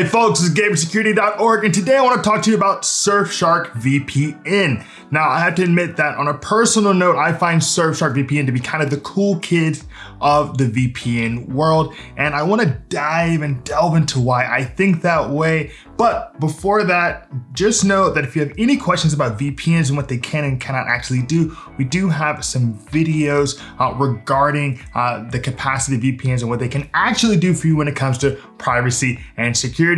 Hey folks, this is Gabe from Security.org, and today I want to talk to you about Surfshark VPN. Now, I have to admit that on a personal note, I find Surfshark VPN to be kind of the cool kids of the VPN world, and I want to dive and delve into why I think that way. But before that, just know that if you have any questions about VPNs and what they can and cannot actually do, we do have some videos regarding the capacity of VPNs and what they can actually do for you when it comes to privacy and security.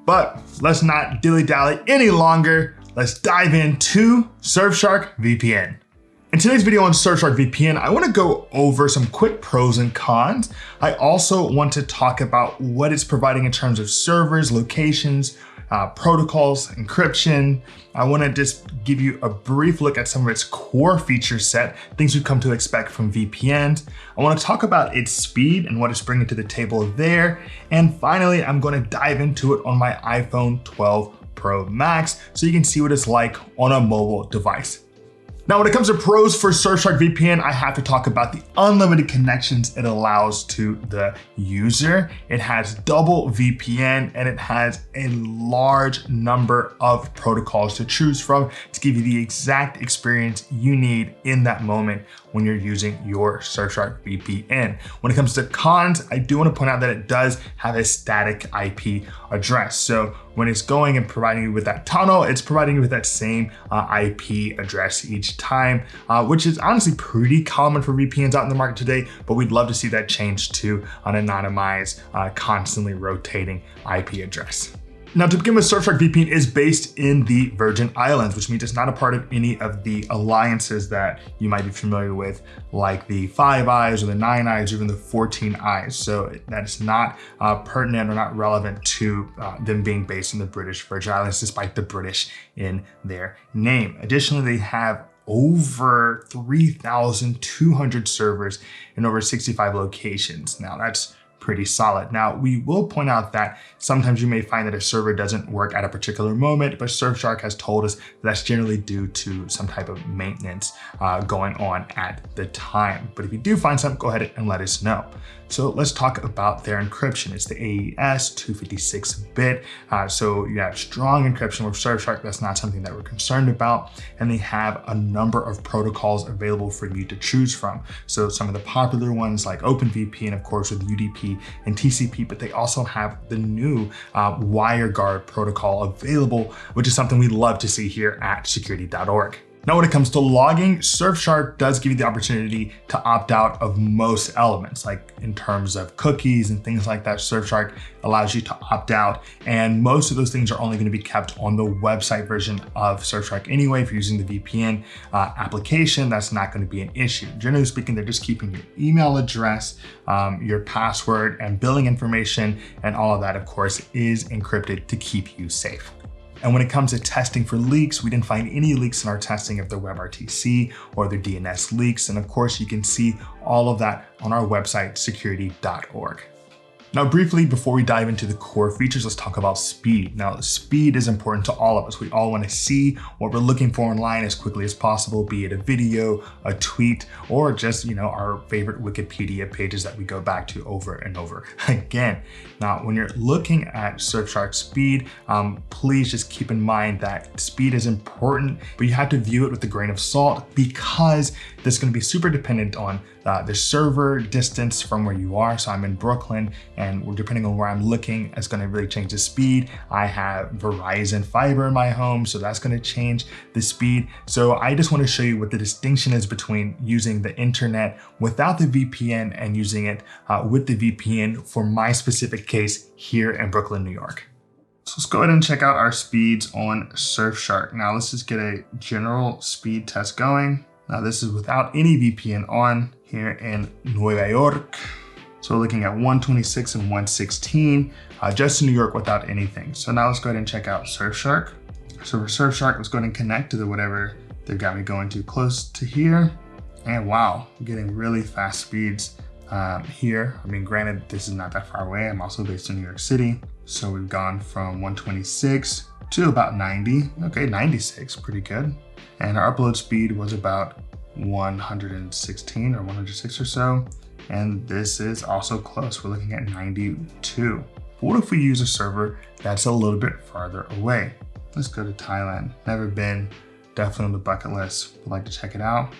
But let's not dilly-dally any longer. Let's dive into Surfshark VPN. In today's video on Surfshark VPN, I want to go over some quick pros and cons. I also want to talk about what it's providing in terms of servers, locations, protocols, encryption. I want to just give you a brief look at some of its core feature set, things we've come to expect from VPNs. I want to talk about its speed and what it's bringing to the table there. And finally, I'm going to dive into it on my iPhone 12 Pro Max so you can see what it's like on a mobile device. Now, when it comes to pros for Surfshark VPN, I have to talk about the unlimited connections it allows to the user. It has double VPN and it has a large number of protocols to choose from to give you the exact experience you need in that moment when you're using your Surfshark VPN. When it comes to cons, I do want to point out that it does have a static IP address. So when it's going and providing you with that tunnel, it's providing you with that same IP address each time, which is honestly pretty common for VPNs out in the market today, but we'd love to see that change to an anonymized, constantly rotating IP address. Now, to begin with, Surfshark VPN is based in the Virgin Islands, which means it's not a part of any of the alliances that you might be familiar with, like the Five Eyes or the Nine Eyes, or even the 14 Eyes. So that is not pertinent or not relevant to them being based in the British Virgin Islands, despite the British in their name. Additionally, they have over 3,200 servers in over 65 locations. Now, that's pretty solid. Now, we will point out that sometimes you may find that a server doesn't work at a particular moment, but Surfshark has told us that's generally due to some type of maintenance going on at the time. But if you do find something, go ahead and let us know. So let's talk about their encryption. It's the AES 256-bit. So you have strong encryption with Surfshark. That's not something that we're concerned about. And they have a number of protocols available for you to choose from. So some of the popular ones like OpenVPN, of course, with UDP and TCP, but they also have the new WireGuard protocol available, which is something we love to see here at Security.org. Now, when it comes to logging, Surfshark does give you the opportunity to opt out of most elements, like in terms of cookies and things like that. Surfshark allows you to opt out, and most of those things are only going to be kept on the website version of Surfshark anyway. If you're using the VPN application, that's not going to be an issue. Generally speaking, they're just keeping your email address, your password, and billing information, and all of that, of course, is encrypted to keep you safe. And when it comes to testing for leaks, we didn't find any leaks in our testing of the WebRTC or the DNS leaks. And of course, you can see all of that on our website, security.org. Now, briefly, before we dive into the core features, let's talk about speed. Now, speed is important to all of us. We all want to see what we're looking for online as quickly as possible, be it a video, a tweet, or just, our favorite Wikipedia pages that we go back to over and over again. Now, when you're looking at Surfshark speed, please just keep in mind that speed is important, but you have to view it with a grain of salt because this is going to be super dependent on the server distance from where you are. So I'm in Brooklyn, and depending on where I'm looking, it's going to really change the speed. I have Verizon fiber in my home, so that's going to change the speed. So I just want to show you what the distinction is between using the internet without the VPN and using it with the VPN for my specific case here in Brooklyn, New York. So let's go ahead and check out our speeds on Surfshark. Now let's just get a general speed test going. Now this is without any VPN on here in Nueva York. So we're looking at 126 and 116, just in New York without anything. So now let's go ahead and check out Surfshark. So for Surfshark, let's go ahead and connect to the whatever they've got me going to close to here. And wow, I'm getting really fast speeds here. I mean, granted, this is not that far away. I'm also based in New York City. So we've gone from 126 to about 90. Okay, 96, pretty good. And our upload speed was about 116 or 106 or so. And this is also close. We're looking at 92. But what if we use a server that's a little bit farther away? Let's go to Thailand. Never been, definitely on the bucket list. Would like to check it out.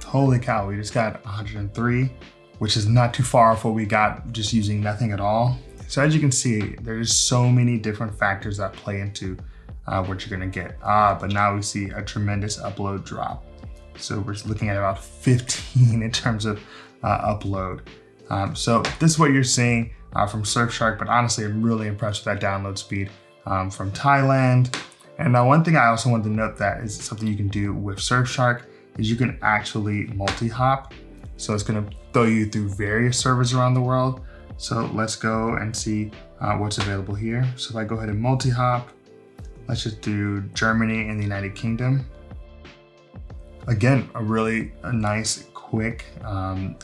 Holy cow, we just got 103, which is not too far off what we got just using nothing at all. So as you can see, there's so many different factors that play into what you're gonna get. But now we see a tremendous upload drop. So we're looking at about 15 in terms of upload. So this is what you're seeing from Surfshark, but honestly, I'm really impressed with that download speed from Thailand. And now one thing I also wanted to note that is something you can do with Surfshark is you can actually multi-hop. So it's gonna throw you through various servers around the world. So let's go and see what's available here. So if I go ahead and multi-hop, let's just do Germany and the United Kingdom. Again, a nice, quick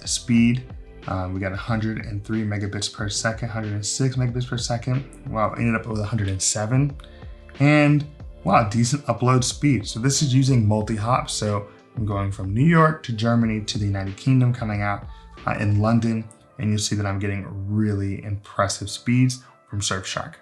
speed. We got 103 megabits per second, 106 megabits per second. Wow, ended up with 107. And wow, decent upload speed. So this is using multi-hop. So I'm going from New York to Germany to the United Kingdom, coming out in London. And you'll see that I'm getting really impressive speeds from Surfshark.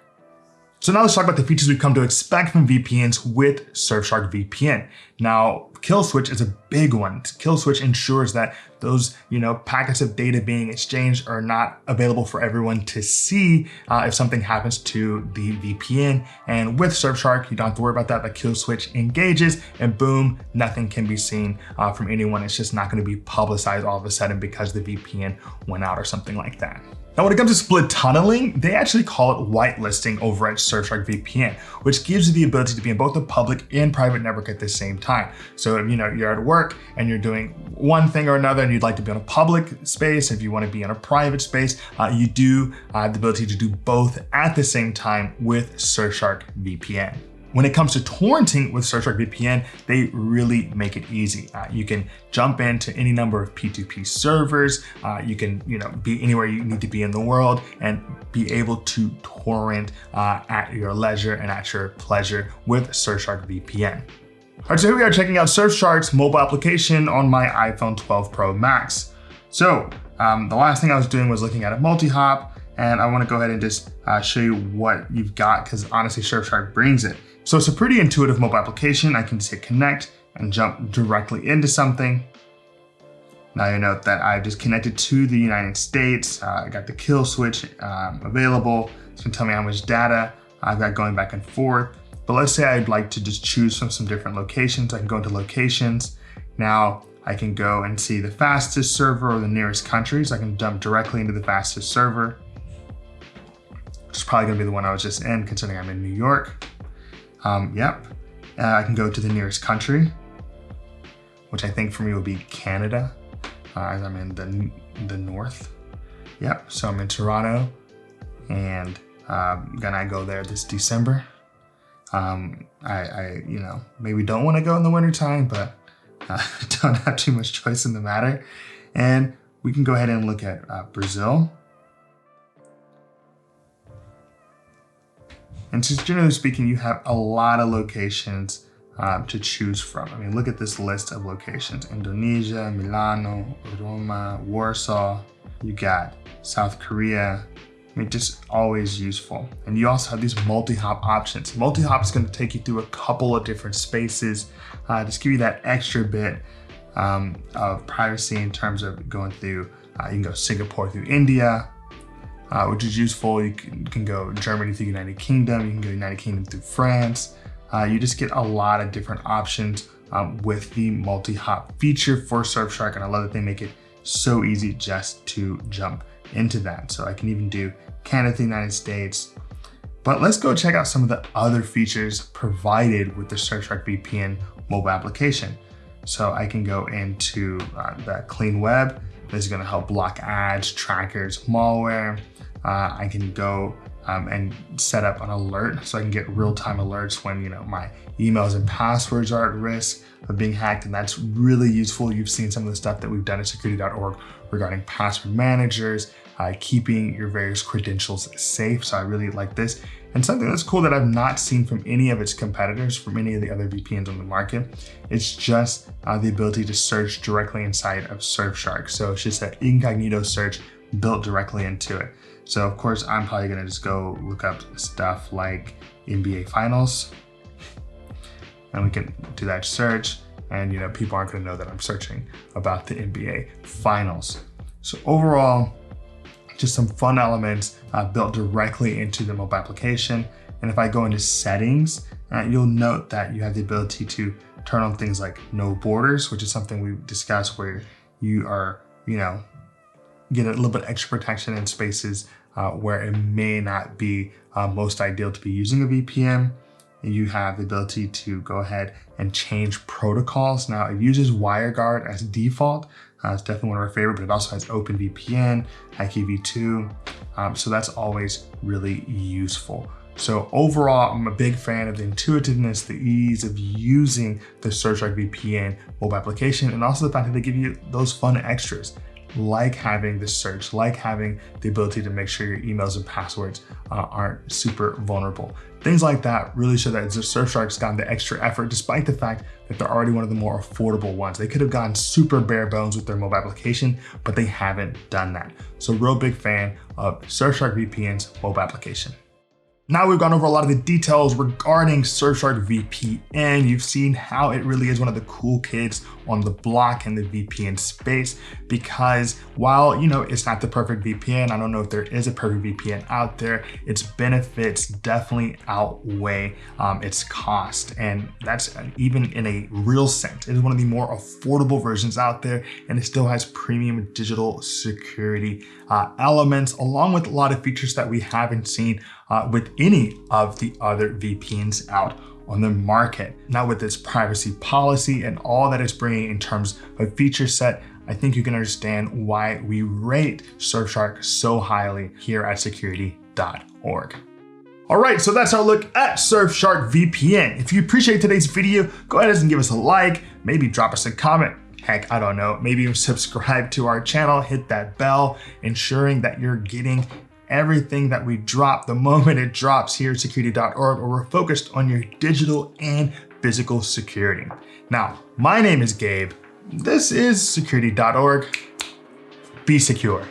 So now let's talk about the features we've come to expect from VPNs with Surfshark VPN. Now, kill switch is a big one. Kill switch ensures that those packets of data being exchanged are not available for everyone to see if something happens to the VPN. And with Surfshark, you don't have to worry about that. The kill switch engages and boom, nothing can be seen from anyone. It's just not going to be publicized all of a sudden because the VPN went out or something like that. Now, when it comes to split tunneling, they actually call it whitelisting over at Surfshark VPN, which gives you the ability to be in both the public and private network at the same time. So if you're at work and you're doing one thing or another and you'd like to be on a public space, if you want to be in a private space, you do have the ability to do both at the same time with Surfshark VPN. When it comes to torrenting with Surfshark VPN, they really make it easy. You can jump into any number of P2P servers. You can be anywhere you need to be in the world and be able to torrent at your leisure and at your pleasure with Surfshark VPN. All right, so here we are checking out Surfshark's mobile application on my iPhone 12 Pro Max. So the last thing I was doing was looking at a multi-hop, and I want to go ahead and just show you what you've got, because honestly, Surfshark brings it. So it's a pretty intuitive mobile application. I can just hit connect and jump directly into something. Now you note that I've just connected to the United States. I got the kill switch available. It's gonna tell me how much data I've got going back and forth. But let's say I'd like to just choose from some different locations. I can go into locations. Now I can go and see the fastest server or the nearest country. So I can jump directly into the fastest server, which is probably gonna be the one I was just in, considering I'm in New York. I can go to the nearest country, which I think for me would be Canada, as I'm in the north. Yep, so I'm in Toronto, and gonna go there this December. I maybe don't want to go in the wintertime, but don't have too much choice in the matter. And we can go ahead and look at Brazil. And just generally speaking, you have a lot of locations to choose from. I mean, look at this list of locations: Indonesia, Milano, Roma, Warsaw. You got South Korea. I mean, just always useful. And you also have these multi-hop options. Multi-hop is going to take you through a couple of different spaces, just give you that extra bit of privacy in terms of going through. You can go Singapore through India, which is useful. You can go Germany through United Kingdom. You can go United Kingdom through France. You just get a lot of different options with the multi-hop feature for Surfshark. And I love that they make it so easy just to jump into that. So I can even do Canada, the United States. But let's go check out some of the other features provided with the Surfshark VPN mobile application. So I can go into the clean web. This is going to help block ads, trackers, malware. I can go and set up an alert so I can get real-time alerts when my emails and passwords are at risk of being hacked, and that's really useful. You've seen some of the stuff that we've done at Security.org regarding password managers, keeping your various credentials safe. So I really like this. And something that's cool that I've not seen from any of its competitors, from any of the other VPNs on the market, it's just the ability to search directly inside of Surfshark. So it's just an incognito search built directly into it. So of course, I'm probably gonna just go look up stuff like NBA Finals, and we can do that search. And people aren't gonna know that I'm searching about the NBA Finals. So overall, just some fun elements built directly into the mobile application. And if I go into settings, you'll note that you have the ability to turn on things like no borders, which is something we discussed, where you are, get a little bit extra protection in spaces where it may not be most ideal to be using a VPN. You have the ability to go ahead and change protocols. Now it uses WireGuard as default. It's definitely one of our favorite, but it also has OpenVPN, IPv2. So that's always really useful. So overall, I'm a big fan of the intuitiveness, the ease of using the Surfshark VPN mobile application, and also the fact that they give you those fun extras, like having the search, like having the ability to make sure your emails and passwords aren't super vulnerable. Things like that really show that Surfshark's gotten the extra effort, despite the fact that they're already one of the more affordable ones. They could have gone super bare bones with their mobile application, but they haven't done that. So real big fan of Surfshark VPN's mobile application. Now we've gone over a lot of the details regarding Surfshark VPN. You've seen how it really is one of the cool kids on the block in the VPN space, because while it's not the perfect VPN, I don't know if there is a perfect VPN out there, its benefits definitely outweigh its cost. And that's even in a real sense. It is one of the more affordable versions out there, and it still has premium digital security elements, along with a lot of features that we haven't seen with any of the other VPNs out on the market. Now with its privacy policy and all that it's bringing in terms of feature set, I think you can understand why we rate Surfshark so highly here at Security.org. All right, so that's our look at Surfshark VPN. If you appreciate today's video, go ahead and give us a like, maybe drop us a comment. Heck, I don't know, maybe even subscribe to our channel, hit that bell, ensuring that you're getting everything that we drop the moment it drops here at Security.org, where we're focused on your digital and physical security. Now, my name is Gabe. This is Security.org. Be secure.